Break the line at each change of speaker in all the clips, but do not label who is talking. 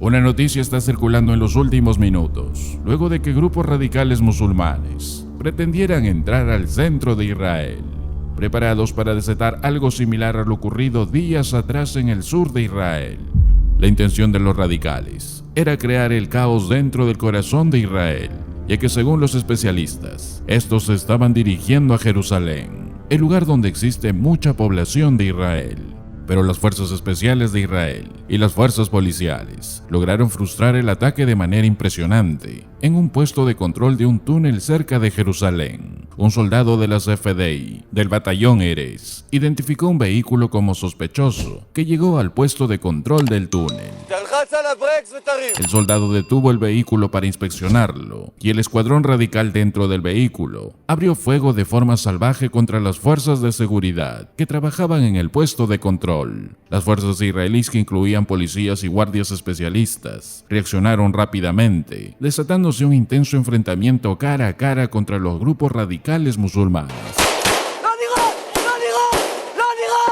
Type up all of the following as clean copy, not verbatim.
Una noticia está circulando en los últimos minutos, luego de que grupos radicales musulmanes pretendieran entrar al centro de Israel, preparados para desatar algo similar a lo ocurrido días atrás en el sur de Israel. La intención de los radicales era crear el caos dentro del corazón de Israel, ya que según los especialistas, estos se estaban dirigiendo a Jerusalén, el lugar donde existe mucha población de Israel. Pero las fuerzas especiales de Israel y las fuerzas policiales lograron frustrar el ataque de manera impresionante en un puesto de control de un túnel cerca de Jerusalén. Un soldado de las FDI del batallón Erez identificó un vehículo como sospechoso que llegó al puesto de control del túnel. El soldado detuvo el vehículo para inspeccionarlo y el escuadrón radical dentro del vehículo abrió fuego de forma salvaje contra las fuerzas de seguridad que trabajaban en el puesto de control. Las fuerzas israelíes, que incluían policías y guardias especialistas, reaccionaron rápidamente, desatándose un intenso enfrentamiento cara a cara contra los grupos radicales musulmanes,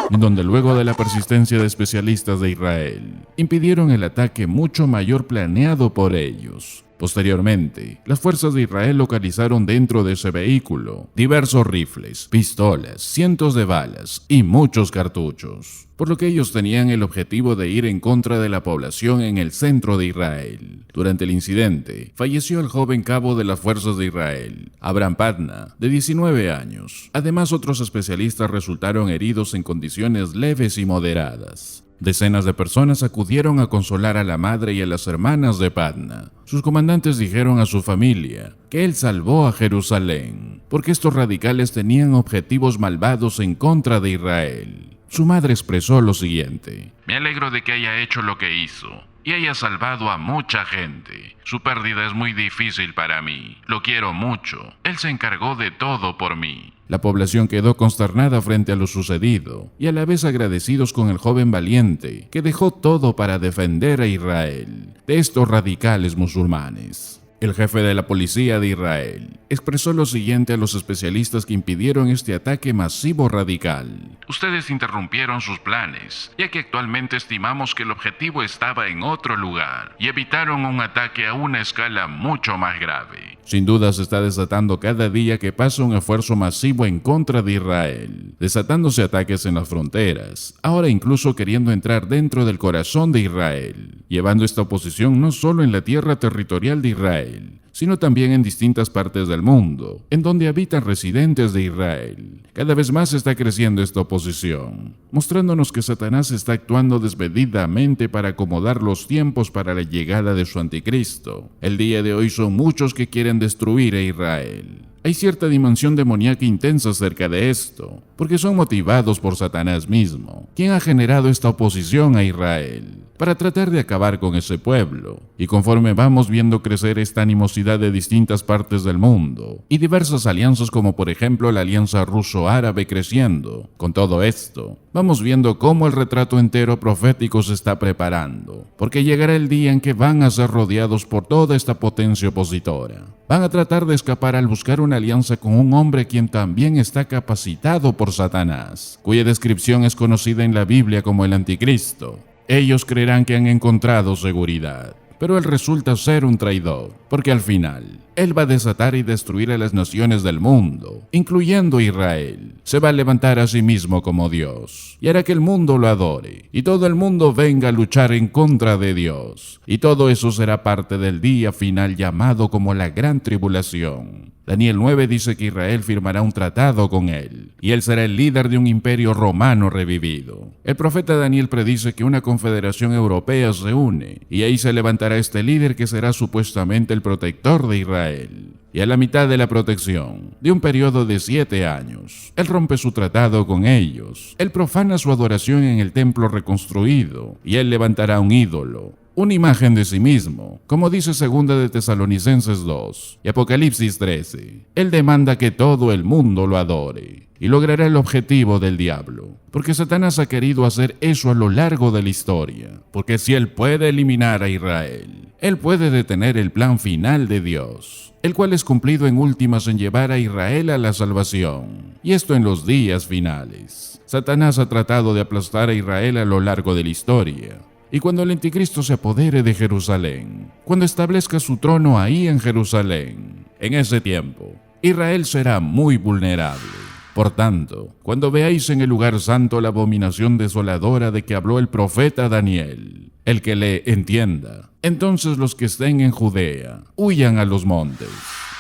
en donde luego de la persistencia de especialistas de Israel, impidieron el ataque mucho mayor planeado por ellos. Posteriormente, las fuerzas de Israel localizaron dentro de ese vehículo diversos rifles, pistolas, cientos de balas y muchos cartuchos, por lo que ellos tenían el objetivo de ir en contra de la población en el centro de Israel. Durante el incidente, falleció el joven cabo de las fuerzas de Israel, Abraham Patna, de 19 años. Además, otros especialistas resultaron heridos en condiciones leves y moderadas. Decenas de personas acudieron a consolar a la madre y a las hermanas de Patna. Sus comandantes dijeron a su familia que él salvó a Jerusalén, porque estos radicales tenían objetivos malvados en contra de Israel. Su madre expresó lo siguiente: "Me alegro de que haya hecho lo que hizo y haya salvado a mucha gente. Su pérdida es muy difícil para mí. Lo quiero mucho. Él se encargó de todo por mí". La población quedó consternada frente a lo sucedido y a la vez agradecidos con el joven valiente que dejó todo para defender a Israel de estos radicales musulmanes. El jefe de la policía de Israel expresó lo siguiente a los especialistas que impidieron este ataque masivo radical: "Ustedes interrumpieron sus planes, ya que actualmente estimamos que el objetivo estaba en otro lugar y evitaron un ataque a una escala mucho más grave". Sin duda se está desatando cada día que pasa un esfuerzo masivo en contra de Israel, desatándose ataques en las fronteras, ahora incluso queriendo entrar dentro del corazón de Israel, llevando esta oposición no solo en la tierra territorial de Israel, sino también en distintas partes del mundo, en donde habitan residentes de Israel. Cada vez más está creciendo esta oposición, mostrándonos que Satanás está actuando desmedidamente para acomodar los tiempos para la llegada de su anticristo. El día de hoy son muchos que quieren destruir a Israel. Hay cierta dimensión demoníaca intensa acerca de esto, porque son motivados por Satanás mismo, quien ha generado esta oposición a Israel, para tratar de acabar con ese pueblo. Y conforme vamos viendo crecer esta animosidad de distintas partes del mundo, y diversas alianzas como por ejemplo la alianza ruso-árabe creciendo, con todo esto, vamos viendo cómo el retrato entero profético se está preparando, porque llegará el día en que van a ser rodeados por toda esta potencia opositora. Van a tratar de escapar al buscar una alianza con un hombre quien también está capacitado por Satanás, cuya descripción es conocida en la Biblia como el Anticristo. Ellos creerán que han encontrado seguridad, pero él resulta ser un traidor, porque al final, él va a desatar y destruir a las naciones del mundo, incluyendo Israel. Se va a levantar a sí mismo como Dios, y hará que el mundo lo adore, y todo el mundo venga a luchar en contra de Dios. Y todo eso será parte del día final llamado como la Gran Tribulación. Daniel 9 dice que Israel firmará un tratado con él, y él será el líder de un imperio romano revivido. El profeta Daniel predice que una confederación europea se une, y ahí se levantará este líder que será supuestamente el protector de Israel. Y a la mitad de la protección, de un periodo de 7 años, él rompe su tratado con ellos. Él profana su adoración en el templo reconstruido, y él levantará un ídolo, una imagen de sí mismo, como dice 2 de Tesalonicenses 2 y Apocalipsis 13. Él demanda que todo el mundo lo adore y logrará el objetivo del diablo, porque Satanás ha querido hacer eso a lo largo de la historia, porque si él puede eliminar a Israel, él puede detener el plan final de Dios, el cual es cumplido en últimas en llevar a Israel a la salvación, y esto en los días finales. Satanás ha tratado de aplastar a Israel a lo largo de la historia, y cuando el anticristo se apodere de Jerusalén, cuando establezca su trono ahí en Jerusalén, en ese tiempo, Israel será muy vulnerable. Por tanto, cuando veáis en el lugar santo la abominación desoladora de que habló el profeta Daniel, el que le entienda, entonces los que estén en Judea huyan a los montes.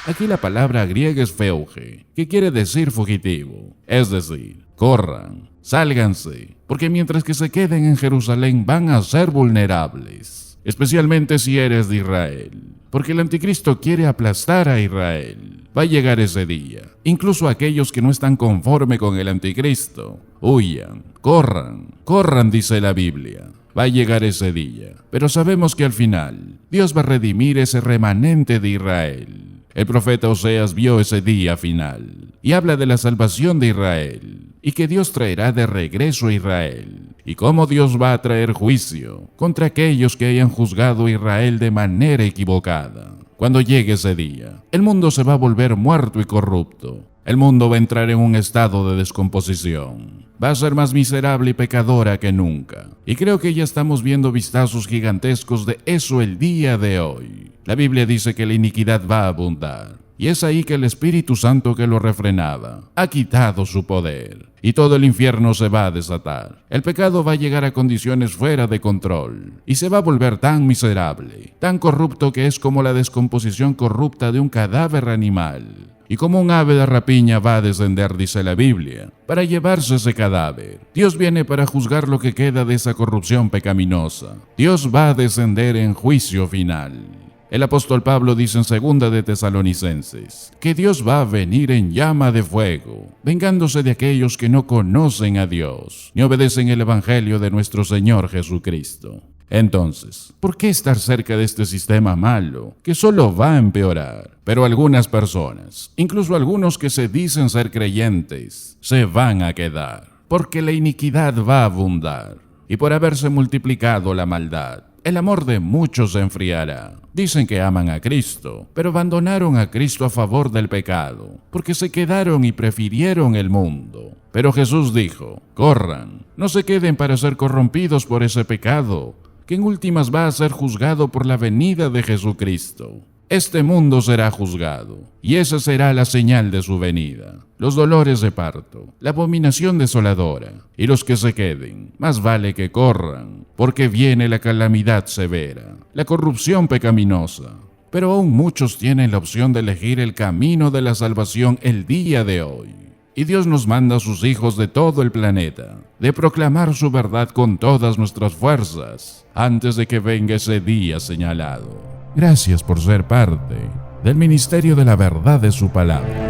Aquí la palabra griega es feuge, que quiere decir fugitivo, es decir, corran, sálganse, porque mientras que se queden en Jerusalén van a ser vulnerables, especialmente si eres de Israel, porque el anticristo quiere aplastar a Israel. Va a llegar ese día. Incluso aquellos que no están conforme con el anticristo, huyan, corran, dice la Biblia. Va a llegar ese día, pero sabemos que al final Dios va a redimir ese remanente de Israel. El profeta Oseas vio ese día final y habla de la salvación de Israel y que Dios traerá de regreso a Israel y cómo Dios va a traer juicio contra aquellos que hayan juzgado a Israel de manera equivocada. Cuando llegue ese día, el mundo se va a volver muerto y corrupto. El mundo va a entrar en un estado de descomposición. Va a ser más miserable y pecadora que nunca. Y creo que ya estamos viendo vistazos gigantescos de eso el día de hoy. La Biblia dice que la iniquidad va a abundar. Y es ahí que el Espíritu Santo que lo refrenaba ha quitado su poder. Y todo el infierno se va a desatar. El pecado va a llegar a condiciones fuera de control. Y se va a volver tan miserable, tan corrupto que es como la descomposición corrupta de un cadáver animal. Y como un ave de rapiña va a descender, dice la Biblia, para llevarse ese cadáver. Dios viene para juzgar lo que queda de esa corrupción pecaminosa. Dios va a descender en juicio final. El apóstol Pablo dice en 2 de Tesalonicenses que Dios va a venir en llama de fuego, vengándose de aquellos que no conocen a Dios, ni obedecen el evangelio de nuestro Señor Jesucristo. Entonces, ¿por qué estar cerca de este sistema malo que solo va a empeorar? Pero algunas personas, incluso algunos que se dicen ser creyentes, se van a quedar, porque la iniquidad va a abundar, y por haberse multiplicado la maldad, el amor de muchos se enfriará. Dicen que aman a Cristo, pero abandonaron a Cristo a favor del pecado, porque se quedaron y prefirieron el mundo. Pero Jesús dijo, corran, no se queden para ser corrompidos por ese pecado, que en últimas va a ser juzgado por la venida de Jesucristo. Este mundo será juzgado, y esa será la señal de su venida. Los dolores de parto, la abominación desoladora, y los que se queden, más vale que corran, porque viene la calamidad severa, la corrupción pecaminosa. Pero aún muchos tienen la opción de elegir el camino de la salvación el día de hoy. Y Dios nos manda a sus hijos de todo el planeta, de proclamar su verdad con todas nuestras fuerzas, antes de que venga ese día señalado. Gracias por ser parte del ministerio de la verdad de su palabra.